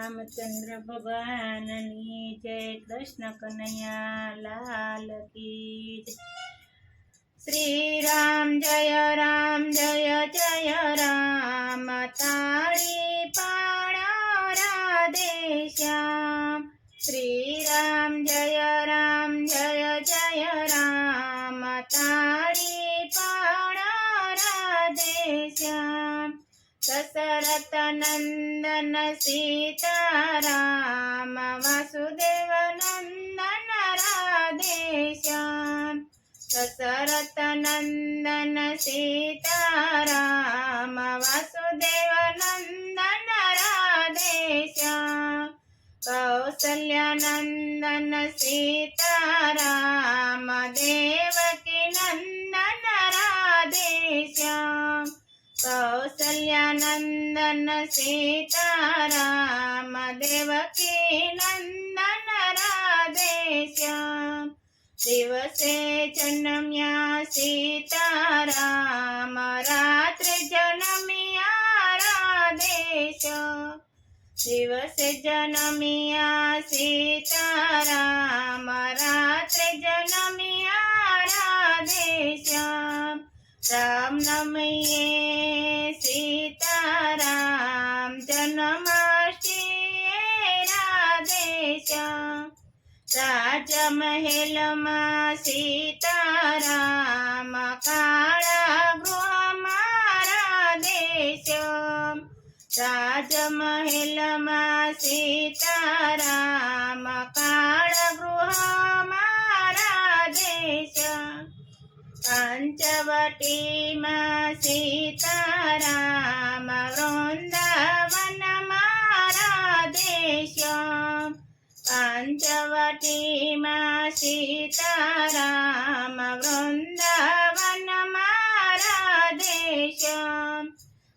રામચંદ્ર ભગવાનની જય, કૃષ્ણ કનૈયા લાલ કી જય। શ્રી રામ જય જય રામ, તાળી પાડો રાધે શ્યામ। શ્રી રામ જય જય રામ, તાળી પાડો રાધે શ્યામ। દશરથ નંદન સીતારામ, વાસુદેવ નંદન રાધે શ્યામ। દશરથ નંદન સીતારામ, વાસુદેવ નંદન રાધે શ્યામ। કૌસલ્યા નંદન સીતારામ, દેવકી નંદન રાધે શ્યામ। કૌસલ્યા નંદન સીતારામ, દેવકી નંદન રાધે શ્યામ। દિવસે જન્મ્યા સીતારામ, રાત્રે જન્મ્યા રાધે શ્યામ। દિવસે જન્મ્યા સીતારામ, રાત્રે જન્મ્યા રાધે શ્યામ। રામ નમયે સીતારામ, જન્માષ્ટમીએ રાધે શ્યામ। રાજમહેલમાં સીતારામ, કાળા ગૃહમાં રાધે શ્યામ। રાજમહેલમાં સીતારામ, કાળા ગૃહમાં રાધે શ્યામ। પંચવટીમાં સીતારામ, વૃંદાવનમાં રાધે શ્યામ। પંચવટીમાં સીતારામ, વૃંદાવનમાં રાધે શ્યામ।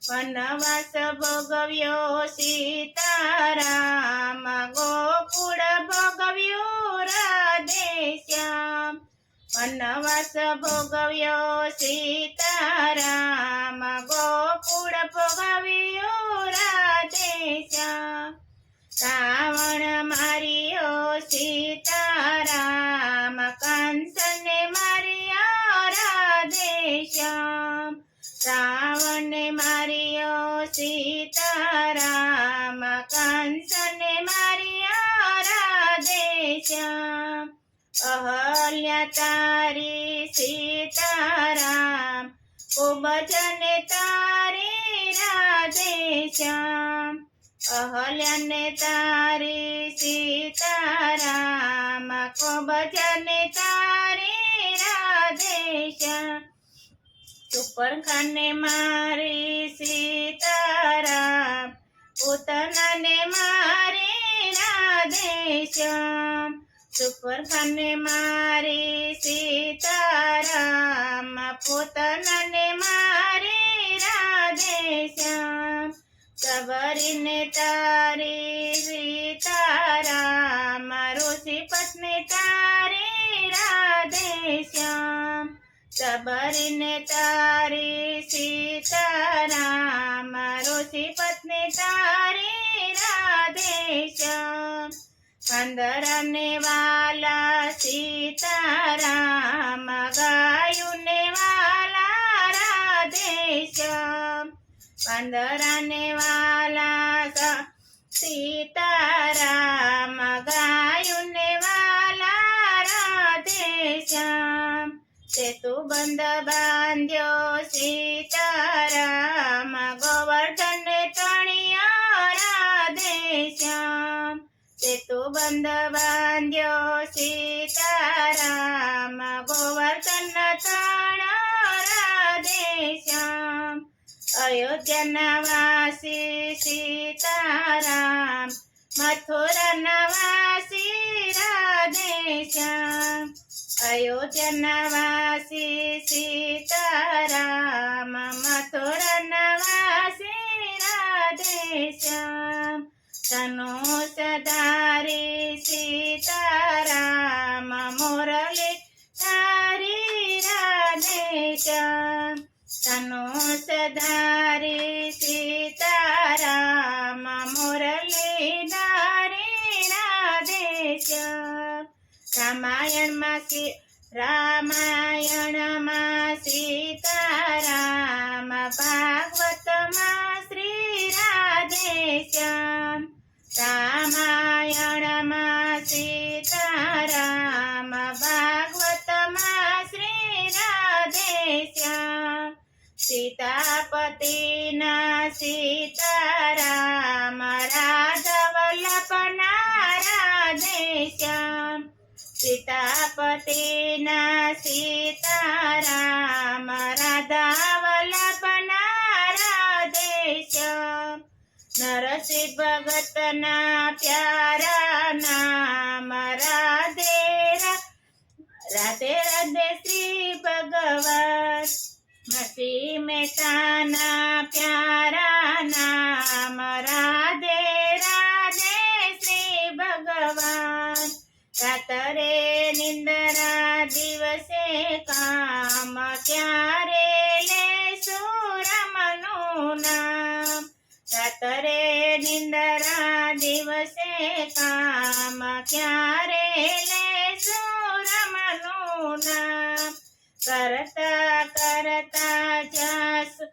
વનવાસ ભોગવ્યો સીતારામ, ગોકુળ ભોગવ્યો રાધે શ્યામ। વનવાસ ભોગવ્યો સીતારામ, ગોકુળ ભોગવ્યો રાધે શ્યામ। રાવણ માર્યો સીતારામ, કંસને માર્યો રાધે શ્યામ। રાવણને માર્યો સીતારામ, કંસને માર્યો રાધે શ્યામ। અહલ્યા તારી સીતારામ, ખૂબ જને તારી રાધે શ્યામ। અહલ્યાને તારી સીતારામ, ખૂબ જને તારી રાધે શ્યામ। સુપર્ણખાને મારી સીતારામ, પૂતનાને મારી રાધે શ્યામ। સુપર્ણખાને મારી સીતારામ, પૂતનાને મારી રાધે શ્યામ। સબરીને તારી સીતારામ, ઋષિ પત્ની તારી રાધે શ્યામ। સબરીને તારી સીતારામ, ઋષિ પત્ની તારી રાધે શ્યામ। કંદરને વાલા સીતારામ, ગાયુને વાલા રાધે શ્યામ। કંદરને વાલા સીતારામ, ગાયુને વાલા રાધે શ્યામ। સેતુબંધ બાંધ્યો સીતારામ, ગોવર્ધન તણિયા રાધે શ્યામ। સેતુબંધ બાંધ્યો સીતારામ, ગોવર્ધન તણિયા રાધે શ્યામ। અયોધ્યાના વાસી સીતારામ, મથુરાના વાસી રાધે શ્યામ। અયોધ્યાના વાસી સીતારામ, મથુરાના વાસી રાધે શ્યામ। ધનુષ ધારી સીતારામ, મુરલી ધારી રાધે શ્યામ। ધનુષ ધારી સીતારામ, મુરલી રામાયણમાં સીતારામ, ભાગવતમાં શ્રી રાધેશ્યામ. રામાયણમાં સીતારામ, ભાગવતમાં શ્રી રાધેશ્યામ. સીતાપતિના સીતારામ, રાધા વલ્લભના રાધેશ્યામ. સીતાપતિના સીતારામ, રાધા વલ્લભના રાધેશ્યામ. નરસિંહ ભગતના પ્યારા નામ, રાધે રાધે રાધે શ્રી ભગવાન. નરસિંહ મહેતાના પ્યારા નામ, રાધે રાધે શ્રી ભગવાન. રાત્રે નિંદરા દિવસે કામ, ક્યારે લેશું રમનું નામ. રાત્રે નિંદરા દિવસે કામ, ક્યારે લેશું રમનું નામ. કરતા કરતા જાસુ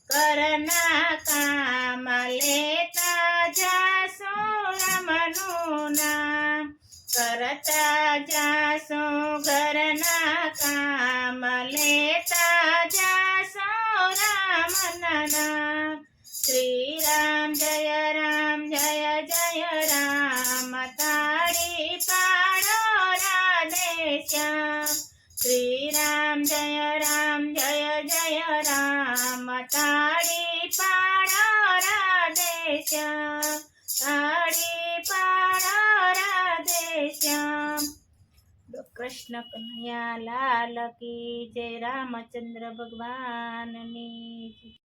કરના કામ, લેતા જાસુ રમનું નામ. કરતા જાસુ ઘરના કામ, લેતા જાસુ રામના નામ. શ્રી રામ જય રામ, જય જય રામ, તાળી પાડો રાધેશ્યામ. શ્રી રામ જય રામ, જય જય રામ, તાળી પાડો રાધેશ્યામ. તાળી પાડો રાધેશ્યામ. કૃષ્ણ કનૈયા લાલ કી જય, રામચંદ્ર ભગવાનની જય.